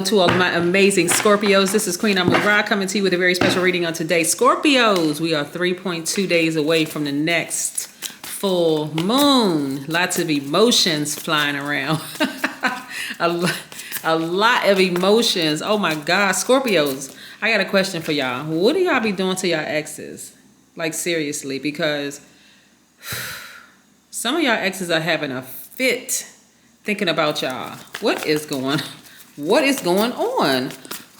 To all my amazing Scorpios, this is Queen Amun Ra coming to you with a very special reading on today. Scorpios, we are 3.2 days away from the next full moon. Lots of emotions flying around. a lot of emotions. Oh my God, Scorpios, I got a question for y'all. What do y'all be doing to y'all exes? Like seriously, because some of y'all exes are having a fit thinking about y'all. What is going on?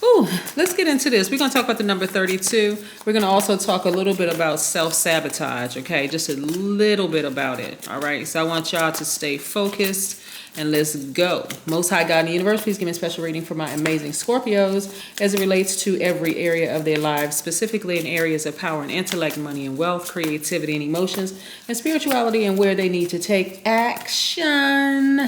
Ooh, let's get into this. We're going to talk about the number 32. We're going to also talk a little bit about self-sabotage, okay? Just a little bit about it, all right? So I want y'all to stay focused, and let's go. Most High God in the universe, please give me a special reading for my amazing Scorpios as it relates to every area of their lives, specifically in areas of power and intellect, money and wealth, creativity and emotions, and spirituality, and where they need to take action.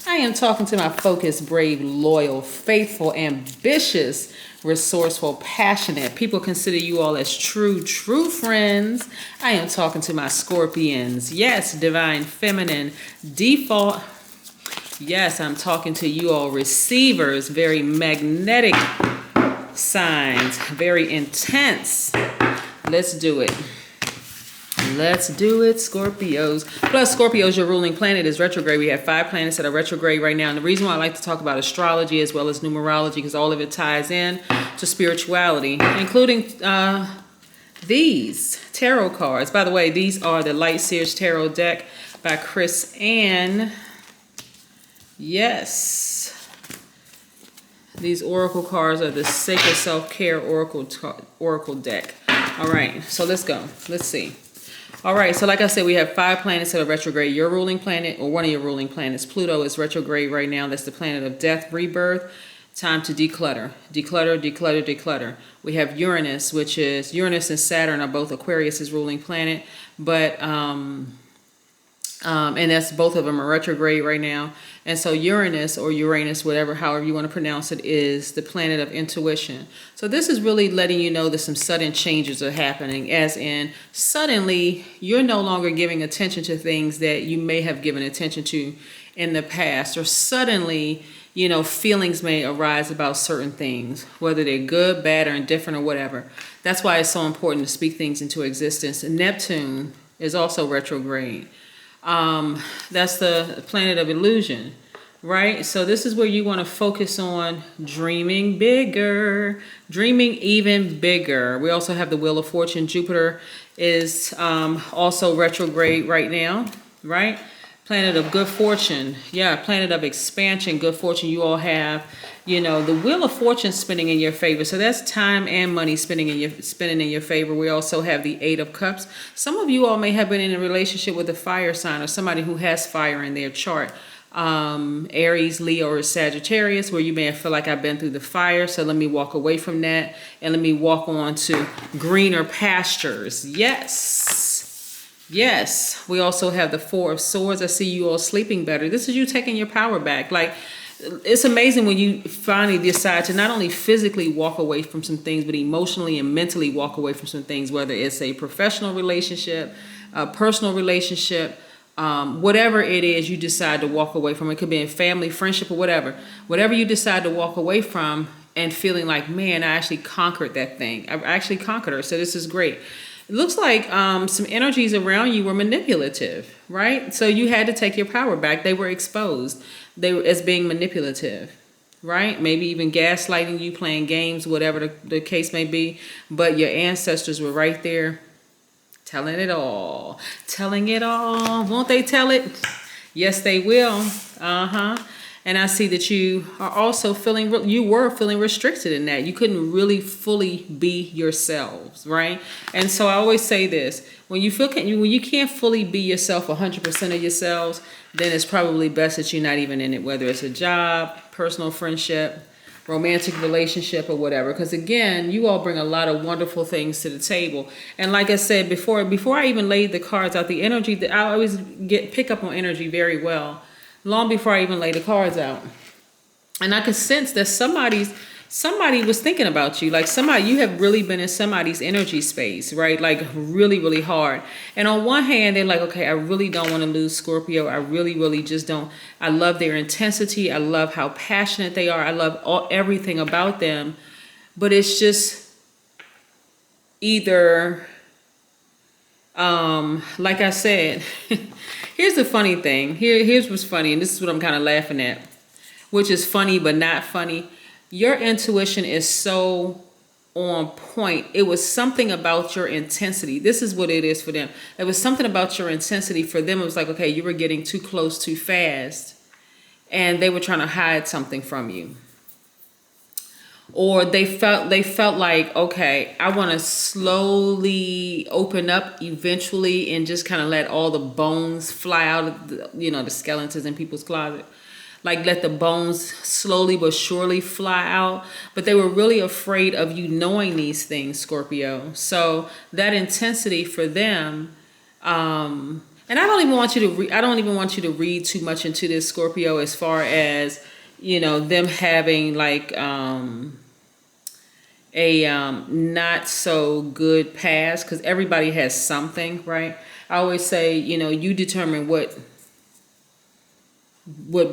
I am talking to my focused, brave, loyal, faithful, ambitious, resourceful, passionate. People consider you all as true friends. I am talking to my Scorpions. Yes, divine feminine default. Yes, I'm talking to you all receivers, very magnetic signs, very intense. Let's do it. Let's do it, Scorpios. Plus, Scorpios, your ruling planet is retrograde. We have 5 planets that are retrograde right now. And the reason why I like to talk about astrology as well as numerology, because all of it ties in to spirituality, including these tarot cards. By the way, these are the Light Seers Tarot deck by Chris Ann. Yes. These oracle cards are the Sacred Self-Care Oracle deck. All right, so let's go. Let's see. All right, so like I said, we have 5 planets that are retrograde. Your ruling planet, or one of your ruling planets, Pluto, is retrograde right now. That's the planet of death, rebirth. Time to declutter. Declutter. We have Uranus, which is Uranus and Saturn are both Aquarius's ruling planet, but and that's both of them are retrograde right now. And so Uranus, or Uranus, whatever, however you want to pronounce it, is the planet of intuition. So this is really letting you know that some sudden changes are happening, as in suddenly you're no longer giving attention to things that you may have given attention to in the past, or suddenly, you know, feelings may arise about certain things, whether they're good, bad, or indifferent, or whatever. That's why it's so important to speak things into existence. And Neptune is also retrograde. That's the planet of illusion, right? So this is where you want to focus on dreaming bigger, dreaming even bigger. We also have the Wheel of Fortune. Jupiter is also retrograde right now, right? Planet of good fortune. Yeah, planet of expansion, good fortune. You all have, you know, the Wheel of Fortune spinning in your favor. So that's time and money spinning in your favor. We also have the 8 of Cups. Some of you all may have been in a relationship with a fire sign, or somebody who has fire in their chart. Aries, Leo, or Sagittarius, where you may feel like I've been through the fire, so let me walk away from that and let me walk on to greener pastures. Yes, we also have the 4 of Swords. I see you all sleeping better. This is you taking your power back. Like, it's amazing when you finally decide to not only physically walk away from some things, but emotionally and mentally walk away from some things, whether it's a professional relationship, a personal relationship, whatever it is you decide to walk away from. It could be in family, friendship, or whatever. Whatever you decide to walk away from, and feeling like, man, I actually conquered that thing. I actually conquered her, so this is great. It looks like some energies around you were manipulative, right? So you had to take your power back. They were exposed. They were as being manipulative, right? Maybe even gaslighting you, playing games, whatever the case may be. But your ancestors were right there telling it all. Telling it all. Won't they tell it? Yes, they will. And I see that you are also you were feeling restricted in that. You couldn't really fully be yourselves, right? And so I always say this, when you can't fully be yourself, 100% of yourselves, then it's probably best that you're not even in it, whether it's a job, personal friendship, romantic relationship, or whatever. Because again, you all bring a lot of wonderful things to the table. And like I said before I even laid the cards out, the energy that I always pick up on energy very well, long before I even lay the cards out. And I could sense that somebody was thinking about you. Like somebody, you have really been in somebody's energy space, right? Like really, really hard. And on one hand, they're like, okay, I really don't want to lose Scorpio. I really, really just don't. I love their intensity. I love how passionate they are. I love everything about them. But it's just either, like I said, here's the funny thing. Here's what's funny. And this is what I'm kind of laughing at, which is funny, but not funny. Your intuition is so on point. It was something about your intensity. This is what it is for them. It was something about your intensity. For them, it was like, okay, you were getting too close too fast, and they were trying to hide something from you. Or they felt like, okay, I want to slowly open up eventually and just kind of let all the bones fly out of the, the skeletons in people's closet. Like let the bones slowly but surely fly out. But they were really afraid of you knowing these things, Scorpio. So that intensity for them, and I don't even want you to read too much into this, Scorpio, as far as, them having like a not so good past, because everybody has something, right? I always say, you determine what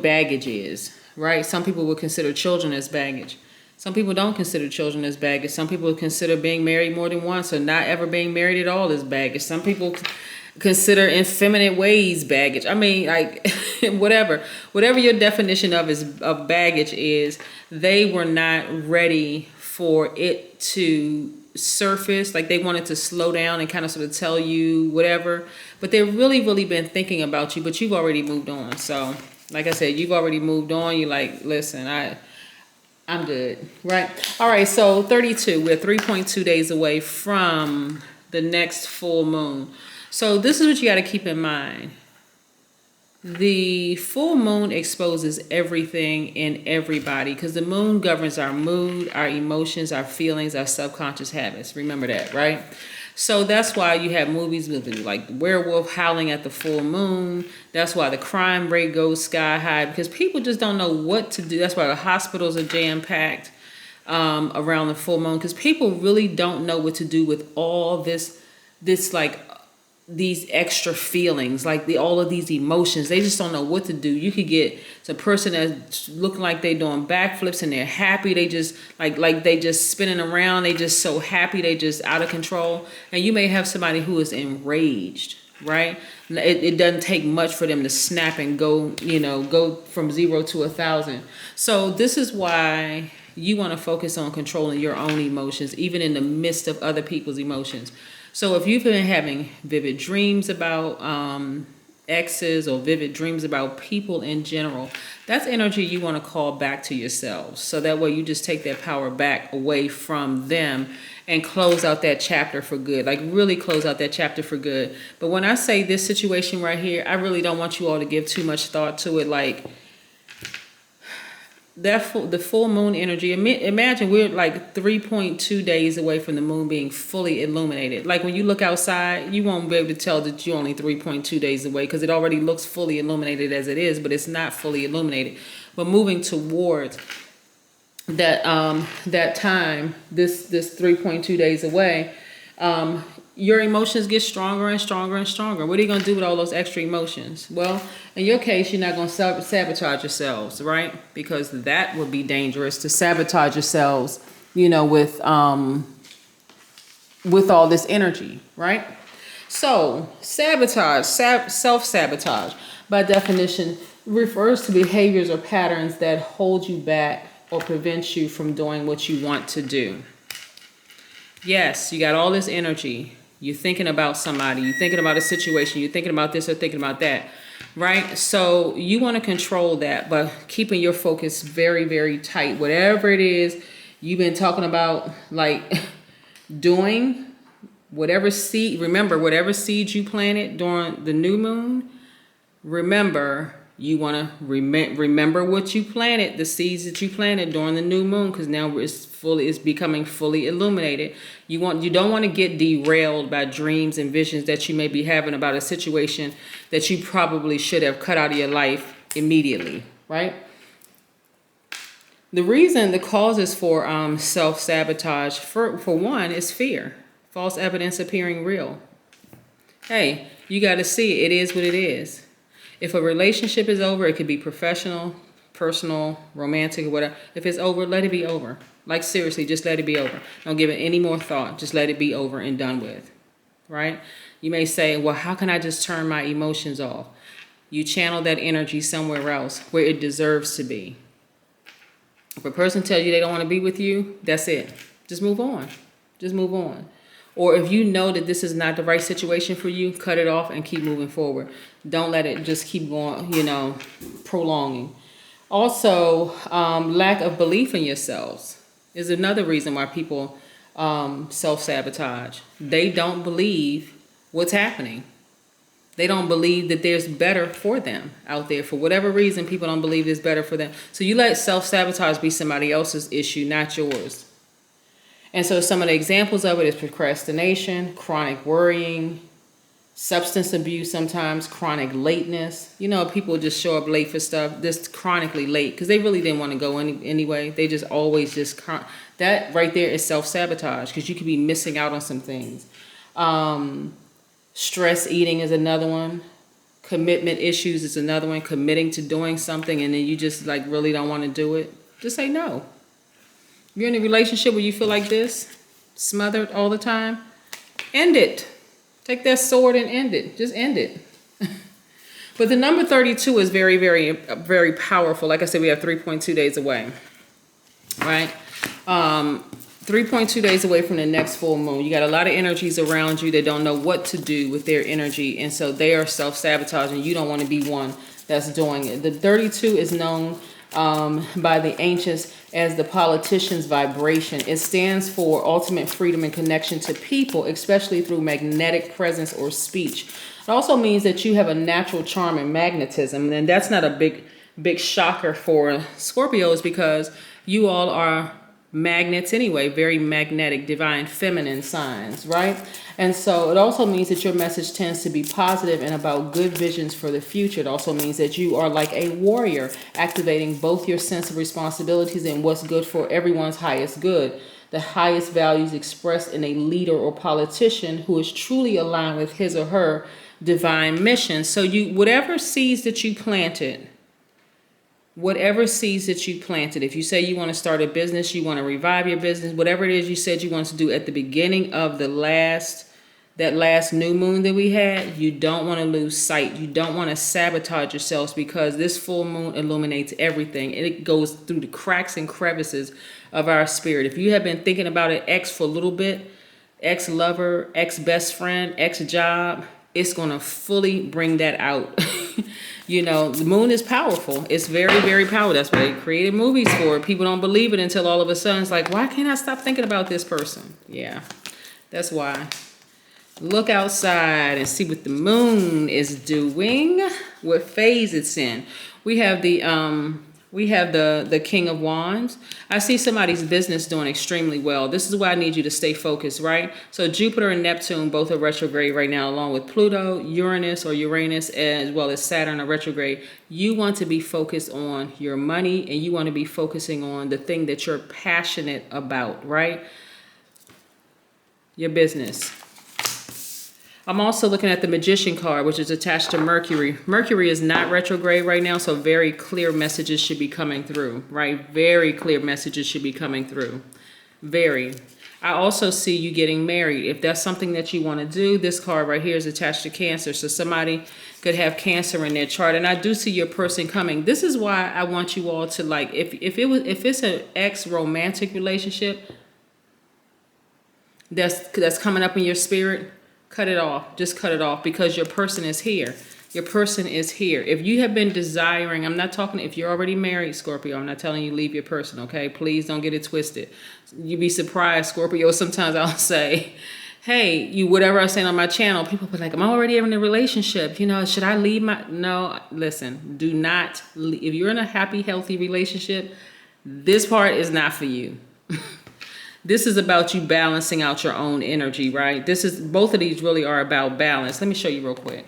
baggage is, right? Some people would consider children as baggage. Some people don't consider children as baggage. Some people consider being married more than once or not ever being married at all as baggage. Some people consider effeminate ways baggage. I mean, like whatever your definition of baggage is, they were not ready for it to surface. Like they wanted to slow down and kind of sort of tell you whatever, but they've really, really been thinking about you, but you've already moved on. So like I said, you've already moved on. You're like, listen, I'm good, right? All right, so 32, we're 3.2 days away from the next full moon. So this is what you got to keep in mind. The full moon exposes everything and everybody, because the moon governs our mood, our emotions, our feelings, our subconscious habits. Remember that, right? So that's why you have movies with like werewolf howling at the full moon. That's why the crime rate goes sky high, because people just don't know what to do. That's why the hospitals are jam-packed around the full moon, because people really don't know what to do with all this like these extra feelings, like all of these emotions. They just don't know what to do. You could get a person that's looking like they doing backflips and they're happy. They just like they just spinning around. They just so happy. They just out of control. And you may have somebody who is enraged, right? It doesn't take much for them to snap and go from 0 to 1,000. So this is why you want to focus on controlling your own emotions, even in the midst of other people's emotions. So if you've been having vivid dreams about exes or vivid dreams about people in general, that's energy you want to call back to yourselves. So that way you just take that power back away from them and close out that chapter for good. Like really close out that chapter for good. But when I say this situation right here, I really don't want you all to give too much thought to it. Like the full moon energy, imagine we're like 3.2 days away from the moon being fully illuminated. Like when you look outside, you won't be able to tell that you're only 3.2 days away, because it already looks fully illuminated as it is, but it's not fully illuminated. But moving towards that that time, this 3.2 days away, your emotions get stronger and stronger and stronger. What are you going to do with all those extra emotions? Well, in your case, you're not going to sabotage yourselves, right? Because that would be dangerous, to sabotage yourselves, with all this energy, right? So sabotage, self-sabotage, by definition, refers to behaviors or patterns that hold you back or prevent you from doing what you want to do. Yes, you got all this energy. You're thinking about somebody. You're thinking about a situation. You're thinking about this or thinking about that, right? So you want to control that, but keeping your focus very, very tight. Whatever it is you've been talking about, like doing, whatever seed, remember, whatever seeds you planted during the new moon, remember, you want to remember what you planted, the seeds that you planted during the new moon, because now it's becoming fully illuminated. You don't want to get derailed by dreams and visions that you may be having about a situation that you probably should have cut out of your life immediately, right? The reason, the causes for self-sabotage, for one, is fear. False evidence appearing real. Hey, you got to see it is what it is. If a relationship is over, it could be professional, personal, romantic, or whatever. If it's over, let it be over. Like seriously, just let it be over. Don't give it any more thought. Just let it be over and done with, right? You may say, well, how can I just turn my emotions off? You channel that energy somewhere else where it deserves to be. If a person tells you they don't want to be with you, that's it. Just move on. Just move on. Or if you know that this is not the right situation for you, cut it off and keep moving forward. Don't let it just keep going, prolonging. Also, lack of belief in yourselves is another reason why people self-sabotage. They don't believe what's happening. They don't believe that there's better for them out there. For whatever reason, people don't believe there's better for them. So you let self-sabotage be somebody else's issue, not yours. And so some of the examples of it is procrastination, chronic worrying, substance abuse sometimes, chronic lateness. People just show up late for stuff, just chronically late, because they really didn't want to go anyway. They just always that right there is self-sabotage, because you could be missing out on some things. Stress eating is another one. Commitment issues is another one. Committing to doing something and then you just really don't want to do it. Just say no. If you're in a relationship where you feel like this, smothered all the time, end it. Take that sword and end it. Just end it. But the number 32 is very, very, very powerful. Like I said, we have 3.2 days away, right? 3.2 days away from the next full moon. You got a lot of energies around you that don't know what to do with their energy. And so they are self-sabotaging. You don't want to be one that's doing it. The 32 is known by the ancients as the politician's vibration. It stands for ultimate freedom and connection to people, especially through magnetic presence or speech. It also means that you have a natural charm and magnetism. And that's not a big shocker for Scorpios, because you all are magnets anyway, very magnetic, divine feminine signs, right? And so it also means that your message tends to be positive and about good visions for the future. It also means that you are like a warrior, activating both your sense of responsibilities and what's good for everyone's highest good. The highest values expressed in a leader or politician who is truly aligned with his or her divine mission. So whatever seeds that you planted, if you say you want to start a business, you want to revive your business, whatever it is you said you want to do at the beginning of that last new moon that we had, you don't want to lose sight. You don't want to sabotage yourselves, because this full moon illuminates everything. It goes through the cracks and crevices of our spirit. If you have been thinking about an ex for a little bit, ex-lover, ex-best friend, ex-job, it's going to fully bring that out. The moon is powerful. It's very, very powerful. That's why they created movies for it. People don't believe it until all of a sudden it's like, why can't I stop thinking about this person? Yeah, that's why. Look outside and see what the moon is doing, what phase it's in. We have the King of Wands. I see somebody's business doing extremely well. This is why I need you to stay focused, right? So Jupiter and Neptune both are retrograde right now, along with Pluto, Uranus, as well as Saturn are retrograde. You want to be focused on your money, and you want to be focusing on the thing that you're passionate about, right? Your business. I'm also looking at the Magician card, which is attached to Mercury. Mercury is not retrograde right now, so very clear messages should be coming through, right? Very clear messages should be coming through. Very. I also see you getting married. If that's something that you want to do, this card right here is attached to Cancer. So somebody could have Cancer in their chart. And I do see your person coming. This is why I want you all to, if it's an ex-romantic relationship that's coming up in your spirit, cut it off. Just cut it off, because your person is here. Your person is here. If you have been desiring, I'm not talking, if you're already married, Scorpio, I'm not telling you leave your person, okay? Please don't get it twisted. You'd be surprised, Scorpio. Sometimes I'll say, hey, whatever I'm saying on my channel, people be like, I'm already in a relationship. Should I leave no, listen, do not, if you're in a happy, healthy relationship, this part is not for you. This is about you balancing out your own energy, right? Both of these really are about balance. Let me show you real quick.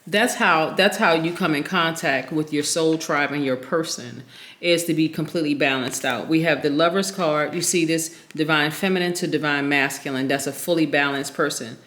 That's how you come in contact with your soul tribe and your person, is to be completely balanced out. We have the Lover's card. You see this divine feminine to divine masculine. That's a fully balanced person.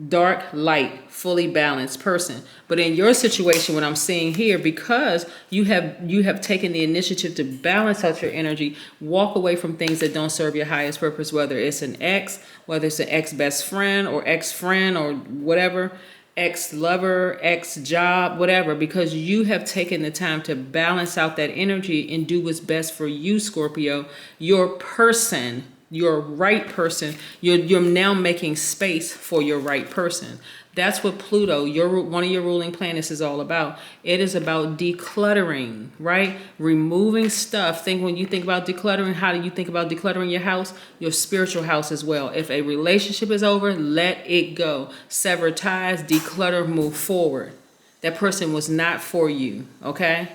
Dark, light, fully balanced person. But in your situation, what I'm seeing here, because you have taken the initiative to balance out your energy, walk away from things that don't serve your highest purpose, whether it's an ex, whether it's an ex-best friend or ex-friend or whatever, ex-lover, ex-job, whatever, because you have taken the time to balance out that energy and do what's best for you, Scorpio, your person, your right person. You're now making space for your right person. That's what Pluto, one of your ruling planets, is all about. It is about decluttering, right? Removing stuff. When you think about decluttering, how do you think about decluttering your house? Your spiritual house as well. If a relationship is over, let it go. Sever ties, declutter, move forward. That person was not for you, okay?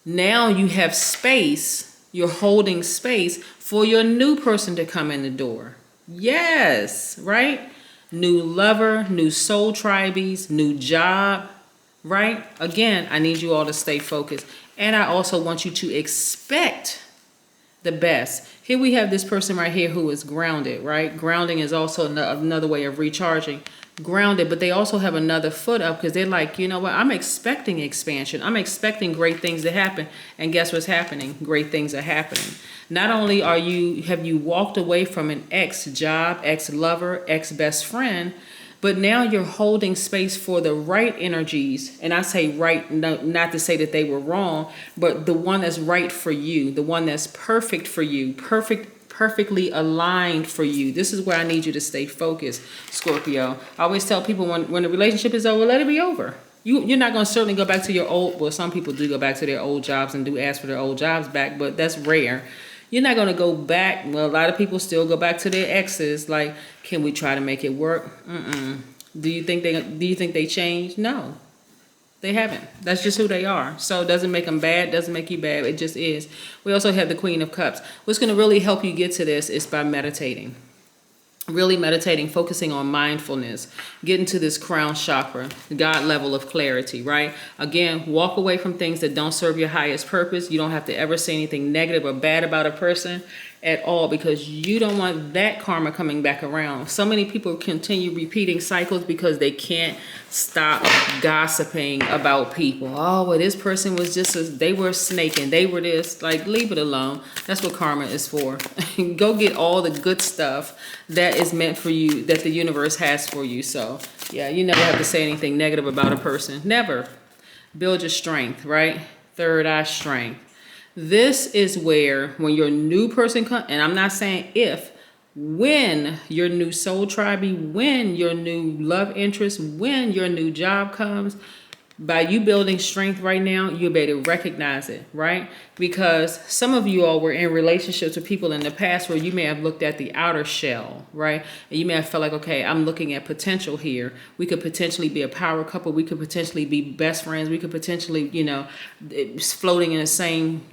Now you have space. You're holding space for your new person to come in the door. Yes, right? New lover, new soul tribes, new job, right? Again, I need you all to stay focused. And I also want you to expect the best. Here we have this person right here who is grounded, right? Grounding is also another way of recharging. Grounded, but they also have another foot up because they're like, you know what? I'm expecting expansion. I'm expecting great things to happen. And guess what's happening? Great things are happening. Not only have you walked away from an ex-job, ex-lover, ex-best friend, but now you're holding space for the right energies. And I say right, not to say that they were wrong, but the one that's right for you, the one that's perfect for you, perfectly aligned for you. This is where I need you to stay focused, Scorpio. I always tell people when the relationship is over, let it be over. You're not going to certainly go back to your old, well, some people do go back to their old jobs and do ask for their old jobs back, but that's rare. You're not going to go back. Well, a lot of people still go back to their exes. Like, can we try to make it work? Do you think they changed? No, they haven't. That's just who they are. So it doesn't make them bad. Doesn't make you bad. It just is. We also have the Queen of Cups. What's going to really help you get to this is by meditating. Really meditating, focusing on mindfulness, getting to this crown chakra, God level of clarity, right? Again, walk away from things that don't serve your highest purpose. You don't have to ever say anything negative or bad about a person at all, because you don't want that karma coming back around. So many people continue repeating cycles because they can't stop gossiping about people. Oh, well, this person was they were snaking, they were this. Like, leave it alone. That's what karma is for. Go get all the good stuff that is meant for you, that the universe has for you. So yeah, you never have to say anything negative about a person. Never. Build your strength, right? Third eye strength. This is where, when your new person comes, and I'm not saying if, when your new soul tribe, when your new love interest, when your new job comes, by you building strength right now, you'll be able to recognize it, right? Because some of you all were in relationships with people in the past where you may have looked at the outer shell, right? And you may have felt like, okay, I'm looking at potential here. We could potentially be a power couple. We could potentially be best friends. We could potentially, floating in the same,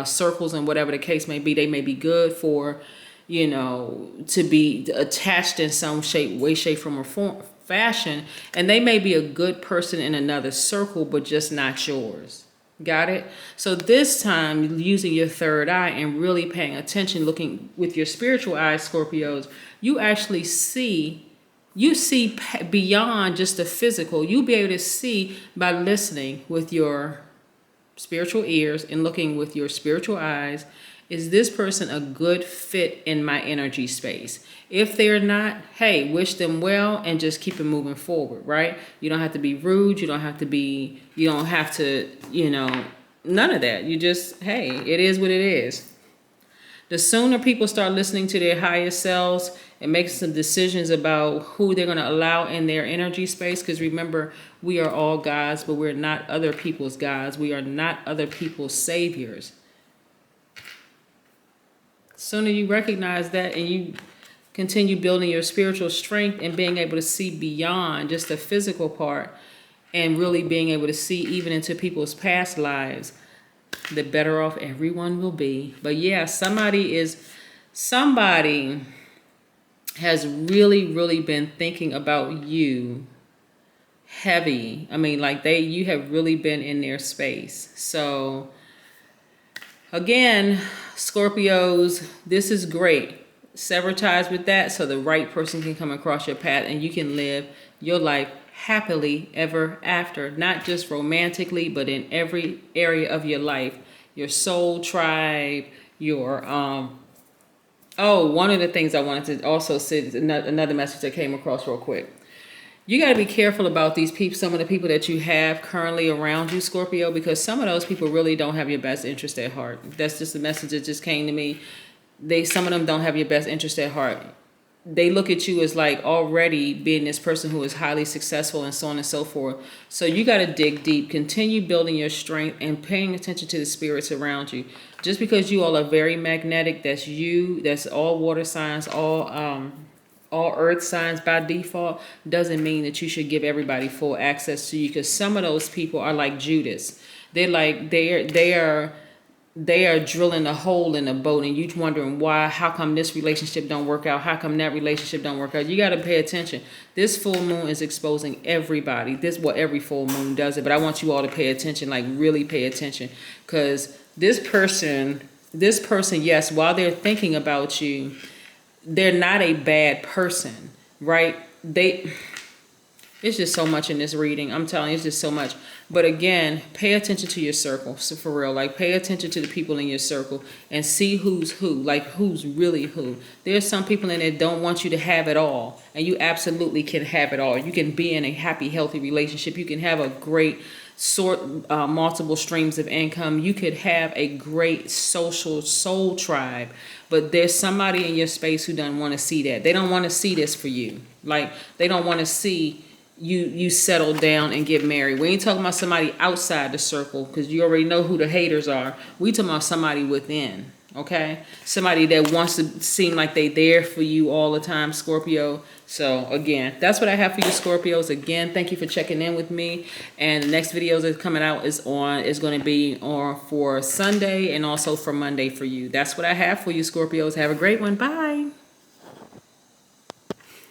circles, and whatever the case may be. They may be good for, to be attached in some way, shape, form, or form. Fashion, and they may be a good person in another circle, but just not yours. Got it? So this time, using your third eye and really paying attention, looking with your spiritual eyes, Scorpios, you actually see beyond just the physical. You'll be able to see by listening with your spiritual ears and looking with your spiritual eyes. Is this person a good fit in my energy space? If they're not, hey, wish them well and just keep it moving forward, right? You don't have to be rude. You don't have to, none of that. You just, hey, it is what it is. The sooner people start listening to their highest selves and making some decisions about who they're going to allow in their energy space, because remember, we are all gods, but we're not other people's gods. We are not other people's saviors. Sooner you recognize that and you continue building your spiritual strength and being able to see beyond just the physical part and really being able to see even into people's past lives, the better off everyone will be. But yeah, somebody has really, really been thinking about you, heavy. I mean, like you have really been in their space. So again, Scorpios, this is great. Sever ties with that so the right person can come across your path and you can live your life happily ever after. Not just romantically, but in every area of your life. Your soul tribe, your oh, one of the things I wanted to also say is another message that came across real quick. You got to be careful about these people, some of the people that you have currently around you, Scorpio, because some of those people really don't have your best interest at heart. That's just the message that just came to me. Some of them don't have your best interest at heart. They look at you as like already being this person who is highly successful and so on and so forth. So you got to dig deep, continue building your strength and paying attention to the spirits around you. Just because you all are very magnetic, that's you, that's all water signs, all earth signs by default, doesn't mean that you should give everybody full access to you, because some of those people are like Judas. They're like they are drilling a hole in a boat and you wondering why, how come this relationship don't work out, how come that relationship don't work out. You got to pay attention. This full moon is exposing everybody. This is what every full moon does it, but I want you all to pay attention, like really pay attention, because this person, yes, while they're thinking about you, they're not a bad person, right? It's just so much in this reading. I'm telling you, it's just so much. But again, pay attention to your circle. So for real, like pay attention to the people in your circle and see who's who, like who's really who. There's some people in there that don't want you to have it all, and you absolutely can have it all. You can be in a happy, healthy relationship. You can have a great multiple streams of income. You could have a great social soul tribe, but there's somebody in your space who doesn't want to see that. They don't want to see this for you. Like they don't want to see you settle down and get married. We ain't talking about somebody outside the circle, because you already know who the haters are. We talking about somebody within, okay? Somebody that wants to seem like they there for you all the time, Scorpio. So again, that's what I have for you, Scorpios. Again, thank you for checking in with me. And the next videos that's coming out is going to be on for Sunday and also for Monday for you. That's what I have for you, Scorpios. Have a great one. Bye.